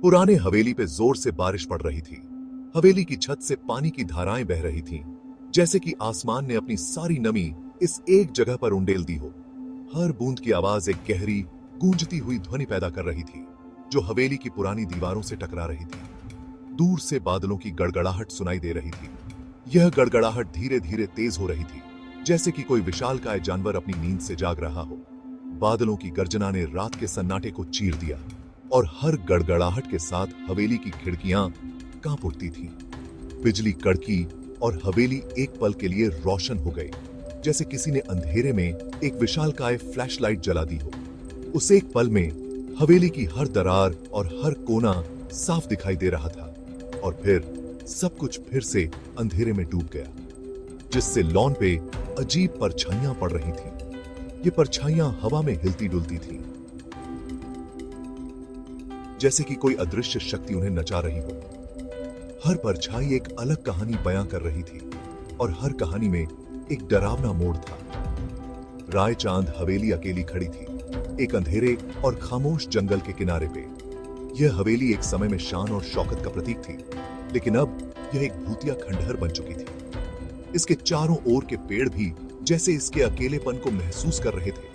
पुराने हवेली पे जोर से बारिश पड़ रही थी। हवेली की छत से पानी की धाराएं बह रही थीं, जैसे कि आसमान ने अपनी सारी नमी इस एक जगह पर उंडेल दी हो। हर बूंद की आवाज एक गहरी, गूंजती हुई ध्वनि पैदा कर रही थी, जो हवेली की पुरानी दीवारों से टकरा रही थी। दूर से बादलों की गड़गड़ाहट सुनाई दे रही थी। यह गड़गड़ाहट धीरे धीरे तेज हो रही थी, जैसे कि कोई विशालकाय जानवर अपनी नींद से जाग रहा हो। बादलों की गर्जना ने रात के सन्नाटे को चीर दिया, और हर गड़गड़ाहट के साथ हवेली की खिड़कियां कांप उठती थीं। बिजली कड़की और हवेली एक पल के लिए रोशन हो गई, जैसे किसी ने अंधेरे में एक विशालकाय फ्लैशलाइट जला दी हो। उस एक पल में हवेली की हर दरार और हर कोना साफ दिखाई दे रहा था, और फिर सब कुछ फिर से अंधेरे में डूब गया, जिससे लॉन पे अजीब परछाइयां पड़ रही थीं। ये परछाइयां हवा में हिलती डुलती थीं, जैसे कि कोई अदृश्य शक्ति उन्हें नचा रही हो। हर परछाई एक अलग कहानी बयां कर रही थी, और हर कहानी में एक डरावना मोड़ था। रायचांद हवेली अकेली खड़ी थी, एक अंधेरे और खामोश जंगल के किनारे पे। यह हवेली एक समय में शान और शौकत का प्रतीक थी, लेकिन अब यह एक भूतिया खंडहर बन चुकी थी। इसके चारों ओर के पेड़ भी जैसे इसके अकेलेपन को महसूस कर रहे थे,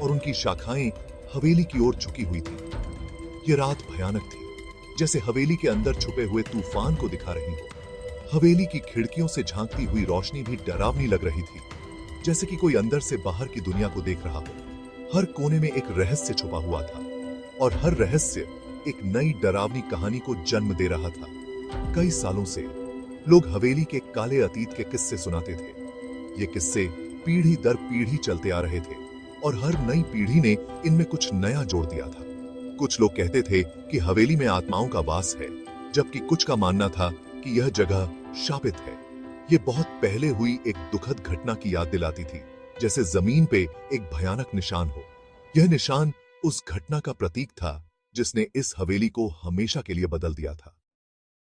और उनकी शाखाएं हवेली की ओर झुकी हुई थी। यह रात भयानक थी, जैसे हवेली के अंदर छुपे हुए तूफान को दिखा रही हो। हवेली की खिड़कियों से झांकती हुई रोशनी भी डरावनी लग रही थी, जैसे कि कोई अंदर से बाहर की दुनिया को देख रहा हो। हर कोने में एक रहस्य छुपा हुआ था, और हर रहस्य एक नई डरावनी कहानी को जन्म दे रहा था। कई सालों से लोग हवेली के काले अतीत के किस्से सुनाते थे। ये किस्से पीढ़ी दर पीढ़ी चलते आ रहे थे, और हर नई पीढ़ी ने इनमें कुछ नया जोड़ दिया था। कुछ लोग कहते थे कि हवेली में आत्माओं का वास है, जबकि कुछ का मानना था कि यह जगह शापित है। ये बहुत पहले हुई एक दुखद घटना की याद दिलाती थी, जैसे जमीन पे एक भयानक निशान हो। यह निशान उस घटना का प्रतीक था जिसने इस हवेली को हमेशा के लिए बदल दिया था।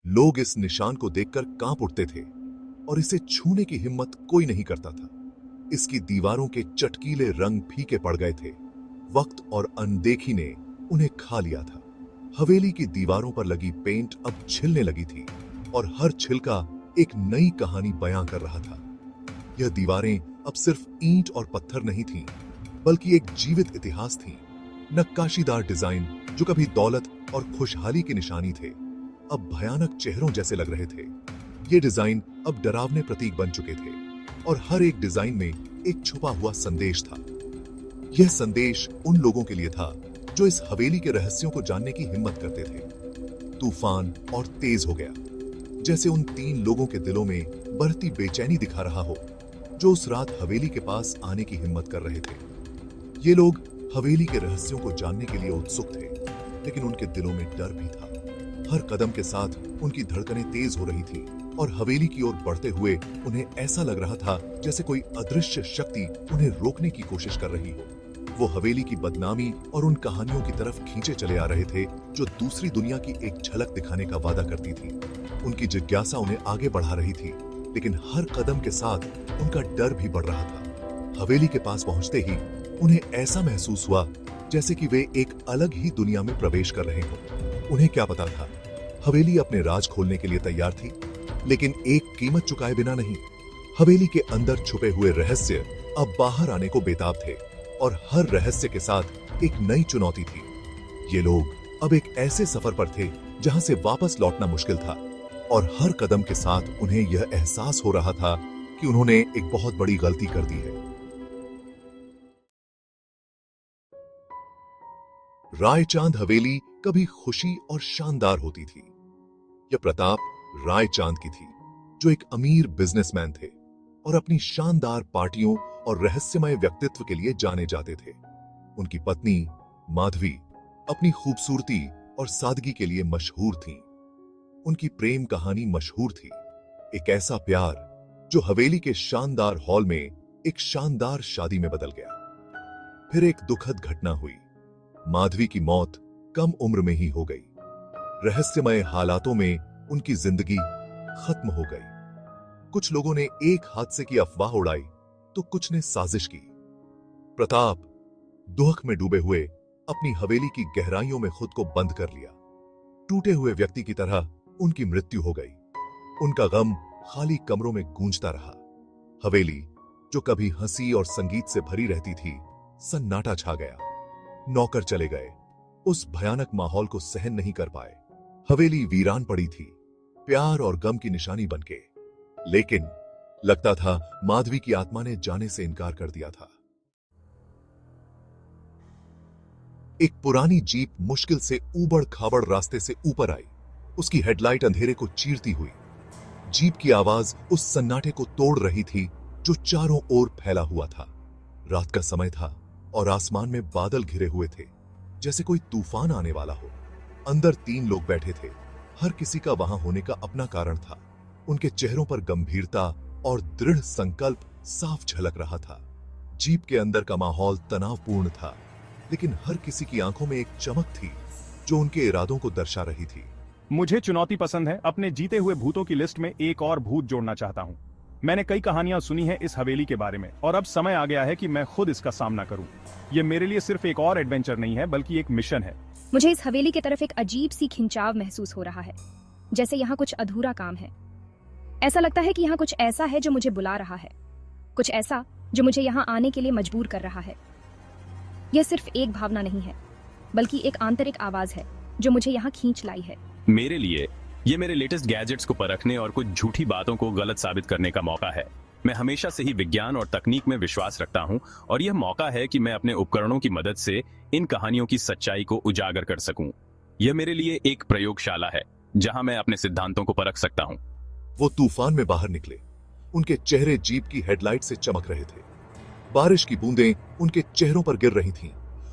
लोग इस निशान को देखकर कांप उठते थे, और इसे छूने की हिम्मत कोई नहीं करता था। इसकी दीवारों के चटकीले रंग फीके पड़ गए थे। वक्त और अनदेखी ने उन्हें खा लिया था। हवेली की दीवारों पर लगी पेंट अब छिलने लगी थी, और हर छिलका एक नई कहानी बयां कर रहा था। यह दीवारें अब सिर्फ ईंट और पत्थर नहीं थीं, बल्कि एक जीवित इतिहास थीं। नक्काशीदार डिजाइन जो कभी दौलत और खुशहाली की निशानी थे, अब भयानक चेहरों जैसे लग रहे थे। ये डिजाइन अब डरावने प्रतीक बन चुके थे, और हर एक डिजाइन में एक छुपा हुआ संदेश था। यह संदेश उन लोगों के लिए था जो इस हवेली के रहस्यों को जानने की हिम्मत करते थे। तूफान और तेज हो गया, जैसे उन 3 लोगों के दिलों में बढ़ती बेचैनी दिखा रहा हो, जो उस रात हवेली के पास आने की हिम्मत कर रहे थे। ये लोग हवेली के रहस्यों को जानने के लिए उत्सुक थे, लेकिन उनके दिलों में डर भी था। हर कदम के साथ उनकी धड़कनें तेज हो रही थी, और हवेली की ओर बढ़ते हुए उन्हें ऐसा लग रहा था जैसे कोई अदृश्य शक्ति उन्हें रोकने की कोशिश कर रही हो। वो हवेली की बदनामी और उन कहानियों की तरफ खींचे चले आ रहे थे जो दूसरी दुनिया की एक झलक दिखाने का वादा करती थी। उनकी जिज्ञासा उन्हें आगे बढ़ा रही थी, लेकिन हर कदम के साथ उनका डर भी बढ़ रहा था। हवेली के पास पहुंचते ही उन्हें ऐसा महसूस हुआ जैसे कि वे एक अलग ही दुनिया में प्रवेश कर रहे हों। उन्हें क्या पता था, हवेली अपने राज खोलने के लिए तैयार थी, लेकिन एक कीमत चुकाए बिना नहीं। हवेली के अंदर छुपे हुए रहस्य अब बाहर आने को बेताब थे, और हर रहस्य के साथ एक नई चुनौती थी। ये लोग अब एक ऐसे सफर पर थे जहां से वापस लौटना मुश्किल था, और हर कदम के साथ उन्हें यह एहसास हो रहा था कि उन्होंने एक बहुत बड़ी गलती कर दी है। रायचांद हवेली कभी खुशी और शानदार होती थी। यह प्रताप रायचांद की थी, जो एक अमीर बिजनेसमैन थे और अपनी शानदार पार्टियों और रहस्यमय व्यक्तित्व के लिए जाने जाते थे। उनकी पत्नी माधवी अपनी खूबसूरती और सादगी के लिए मशहूर थीं। उनकी प्रेम कहानी मशहूर थी, एक ऐसा प्यार जो हवेली के शानदार हॉल में एक शानदार शादी में बदल गया। फिर एक दुखद घटना हुई। माधवी की मौत कम उम्र में ही हो गई। रहस्यमय हालातों में उनकी जिंदगी खत्म हो गई। कुछ लोगों ने एक हादसे की अफवाह उड़ाई, तो कुछ ने साजिश की। प्रताप दुख में डूबे हुए अपनी हवेली की गहराइयों में खुद को बंद कर लिया। टूटे हुए व्यक्ति की तरह उनकी मृत्यु हो गई। उनका गम खाली कमरों में गूंजता रहा। हवेली जो कभी हंसी और संगीत से भरी रहती थी, सन्नाटा छा गया। नौकर चले गए, उस भयानक माहौल को सहन नहीं कर पाए। हवेली वीरान पड़ी थी, प्यार और गम की निशानी बनके। लेकिन लगता था माधवी की आत्मा ने जाने से इनकार कर दिया था। एक पुरानी जीप मुश्किल से ऊबड़ खाबड़ रास्ते से ऊपर आई, उसकी हेडलाइट अंधेरे को चीरती हुई। जीप की आवाज उस सन्नाटे को तोड़ रही थी जो चारों ओर फैला हुआ था। रात का समय था और आसमान में बादल घिरे हुए थे, जैसे कोई तूफान आने वाला हो। अंदर 3 लोग बैठे थे, हर किसी का वहां होने का अपना कारण था। उनके चेहरों पर गंभीरता और दृढ़ संकल्प साफ झलक रहा था। जीप के अंदर का माहौल तनावपूर्ण था, लेकिन हर किसी की आंखों में एक चमक थी जो उनके इरादों को दर्शा रही थी। मुझे चुनौती पसंद है। अपने जीते हुए भूतों की लिस्ट में एक और भूत जोड़ना चाहता हूँ। मैंने कई कहानियां सुनी हैं इस हवेली के बारे में, और अब समय आ गया है कि मैं खुद इसका सामना करूं। ये मेरे लिए सिर्फ एक और एडवेंचर नहीं है, बल्कि एक मिशन है। मुझे इस हवेली की तरफ एक अजीब सी खिंचाव महसूस हो रहा है, जैसे यहाँ कुछ अधूरा काम है। ऐसा लगता है कि यहाँ कुछ ऐसा है जो मुझे बुला रहा है, कुछ ऐसा जो मुझे यहाँ आने के लिए मजबूर कर रहा है। यह सिर्फ एक भावना नहीं है, बल्कि एक आंतरिक आवाज है जो मुझे यहाँ खींच लाई है। मेरे लिए ये मेरे लेटेस्ट गैजेट्स को परखने और कुछ झूठी बातों को गलत साबित करने का मौका है। मैं हमेशा से ही विज्ञान और तकनीक में विश्वास रखता हूं, और यह मौका है कि मैं अपने उपकरणों की मदद से इन कहानियों की सच्चाई को उजागर कर सकूं। यह मेरे लिए एक प्रयोगशाला है जहां मैं अपने सिद्धांतों को परख सकता हूं। वो तूफान में बाहर निकले। उनके चेहरे जीप की हेडलाइट से चमक रहे थे। बारिश की बूंदें उनके चेहरों पर गिर रही थीं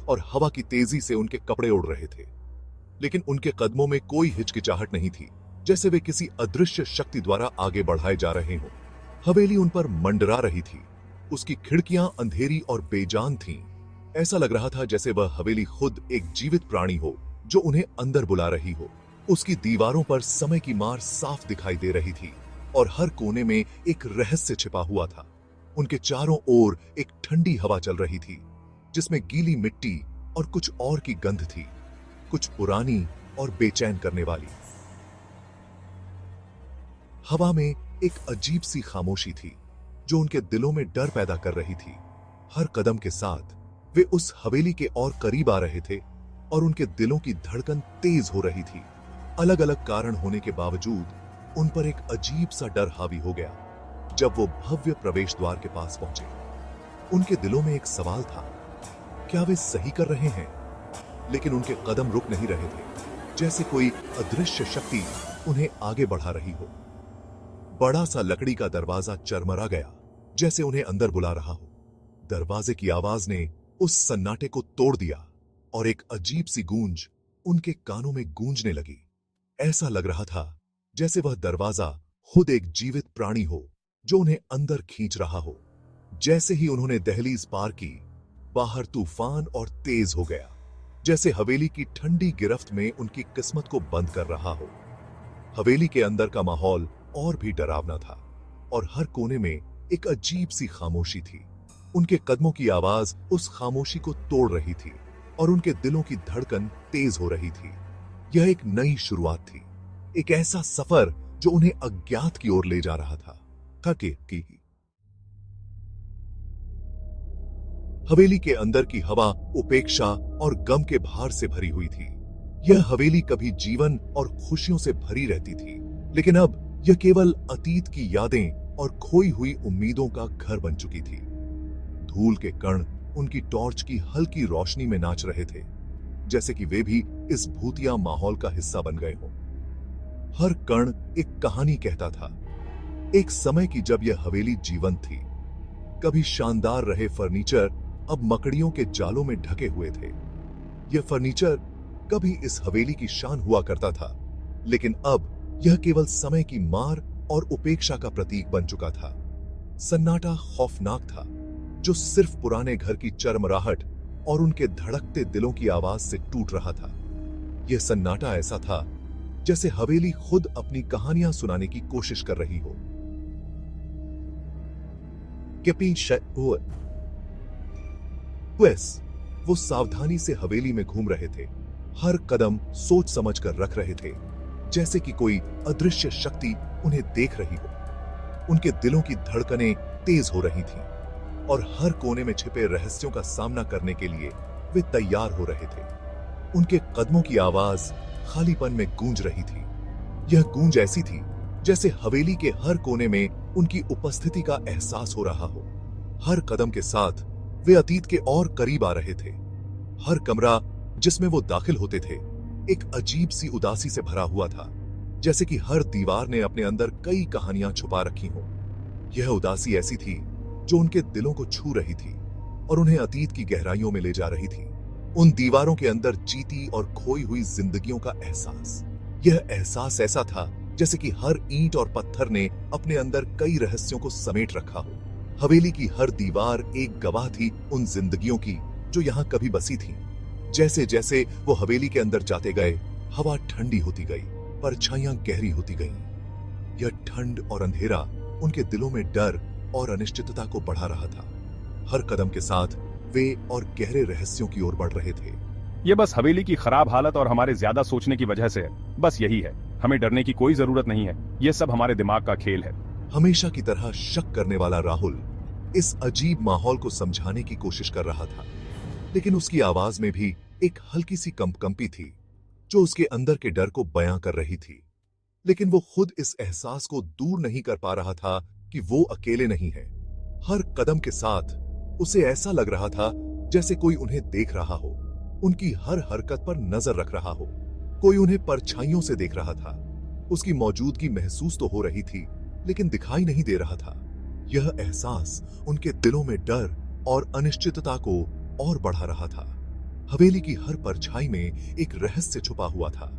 और हवा की तेजी से उनके कपड़े उड़ रहे थे। लेकिन उनके कदमों में कोई हिचकिचाहट नहीं थी, जैसे वे किसी अदृश्य शक्ति द्वारा आगे बढ़ाए जा रहे हों। हवेली उन पर मंडरा रही थी। उसकी खिड़कियां अंधेरी और बेजान थीं। ऐसा लग रहा था जैसे वह हवेली खुद एक जीवित प्राणी हो जो उन्हें अंदर बुला रही हो। उसकी दीवारों पर समय की मार साफ दिखाई दे रही थी और हर कोने में एक रहस्य छिपा हुआ था। उनके चारों ओर एक ठंडी हवा चल रही थी, जिसमें गीली मिट्टी और कुछ और की गंध थी, कुछ पुरानी और बेचैन करने वाली। हवा में एक अजीब सी खामोशी थी जो उनके दिलों में डर पैदा कर रही थी। हर कदम के साथ वे उस हवेली के और करीब आ रहे थे और उनके दिलों की धड़कन तेज हो रही थी। अलग अलग कारण होने के बावजूद उन पर एक अजीब सा डर हावी हो गया जब वो भव्य प्रवेश द्वार के पास पहुंचे। उनके दिलों में एक सवाल था, क्या वे सही कर रहे हैं? लेकिन उनके कदम रुक नहीं रहे थे, जैसे कोई अदृश्य शक्ति उन्हें आगे बढ़ा रही हो। बड़ा सा लकड़ी का दरवाजा चरमरा गया, जैसे उन्हें अंदर बुला रहा हो। दरवाजे की आवाज ने उस सन्नाटे को तोड़ दिया और एक अजीब सी गूंज उनके कानों में गूंजने लगी। ऐसा लग रहा था जैसे वह दरवाजा खुद एक जीवित प्राणी हो जो उन्हें अंदर खींच रहा हो। जैसे ही उन्होंने दहलीज पार की, बाहर तूफान और तेज हो गया, जैसे हवेली की ठंडी गिरफ्त में उनकी किस्मत को बंद कर रहा हो। हवेली के अंदर का माहौल और भी डरावना था और हर कोने में एक अजीब सी खामोशी थी। उनके कदमों की आवाज उस खामोशी को तोड़ रही थी और उनके दिलों की धड़कन तेज हो रही थी। यह एक नई शुरुआत थी, एक ऐसा सफर जो उन्हें अज्ञात की ओर ले जा रहा था। की हवेली के अंदर की हवा उपेक्षा और गम के भार से भरी हुई थी। यह हवेली कभी जीवन और खुशियों से भरी रहती थी, लेकिन अब यह केवल अतीत की यादें और खोई हुई उम्मीदों का घर बन चुकी थी। धूल के कण उनकी टॉर्च की हल्की रोशनी में नाच रहे थे, जैसे कि वे भी इस भूतिया माहौल का हिस्सा बन गए हों। हर कण एक कहानी कहता था। एक समय की जब यह हवेली जीवंत थी। कभी शानदार रहे फर्नीचर अब मकड़ियों के जालों में ढके हुए थे। यह फर्नीचर कभी इस हवेली की शान हुआ करता था, लेकिन अब यह केवल समय की मार और उपेक्षा का प्रतीक बन चुका था। सन्नाटा खौफनाक था, जो सिर्फ पुराने घर की चरमराहट और उनके धड़कते दिलों की आवाज से टूट रहा था। यह सन्नाटा ऐसा था जैसे हवेली खुद अपनी कहानियां सुनाने की कोशिश कर रही हो। वो सावधानी से हवेली में घूम रहे थे, हर कदम सोच समझ कर रख रहे थे, जैसे कि कोई अदृश्य शक्ति उन्हें देख रही हो। उनके दिलों की धड़कनें तेज हो रही थीं और हर कोने में छिपे रहस्यों का सामना करने के लिए वे तैयार हो रहे थे। उनके कदमों की आवाज खालीपन में गूंज रही थी। यह गूंज ऐसी थी जैसे हवेली के हर कोने में उनकी उपस्थिति का एहसास हो रहा हो। हर कदम के साथ वे अतीत के और करीब आ रहे थे। हर कमरा जिसमें वो दाखिल होते थे एक अजीब सी उदासी से भरा हुआ था, जैसे कि हर दीवार ने अपने अंदर कई कहानियां छुपा रखी हों। यह उदासी ऐसी थी जो उनके दिलों को छू रही थी और उन्हें अतीत की गहराइयों में ले जा रही थी। उन दीवारों के अंदर जीती और खोई हुई जिंदगियों का एहसास। यह एहसास ऐसा था जैसे कि हर ईंट और पत्थर ने अपने अंदर कई रहस्यों को समेट रखा हो। हवेली की हर दीवार एक गवाह थी उन जिंदगियों की जो यहाँ कभी बसी थीं। जैसे जैसे वो हवेली के अंदर जाते गए, हवा ठंडी होती गई, परछाइयां गहरी होती गईं। यह ठंड और अंधेरा उनके दिलों में डर और अनिश्चितता को बढ़ा रहा था। हर कदम के साथ वे और गहरे रहस्यों की ओर बढ़ रहे थे। ये बस हवेली की खराब हालत और हमारे ज्यादा सोचने की वजह से है। बस यही है, हमें डरने की कोई जरूरत नहीं है। ये सब हमारे दिमाग का खेल है। हमेशा की तरह शक करने वाला राहुल इस अजीब माहौल को समझाने की कोशिश कर रहा था, लेकिन उसकी आवाज में भी एक हल्की सी कंपकंपी थी जो उसके अंदर के डर को बयां कर रही थी। लेकिन वो खुद इस एहसास को दूर नहीं कर पा रहा था कि वो अकेले नहीं है। हर कदम के साथ उसे ऐसा लग रहा था जैसे कोई उन्हें देख रहा हो, उनकी हर हरकत पर नजर रख रहा हो। कोई उन्हें परछाइयों से देख रहा था। उसकी मौजूदगी महसूस तो हो रही थी, लेकिन दिखाई नहीं दे रहा था। यह एहसास उनके दिलों में डर और अनिश्चितता को और बढ़ा रहा था। हवेली की हर परछाई में एक रहस्य छुपा हुआ था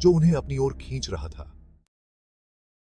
जो उन्हें अपनी ओर खींच रहा था।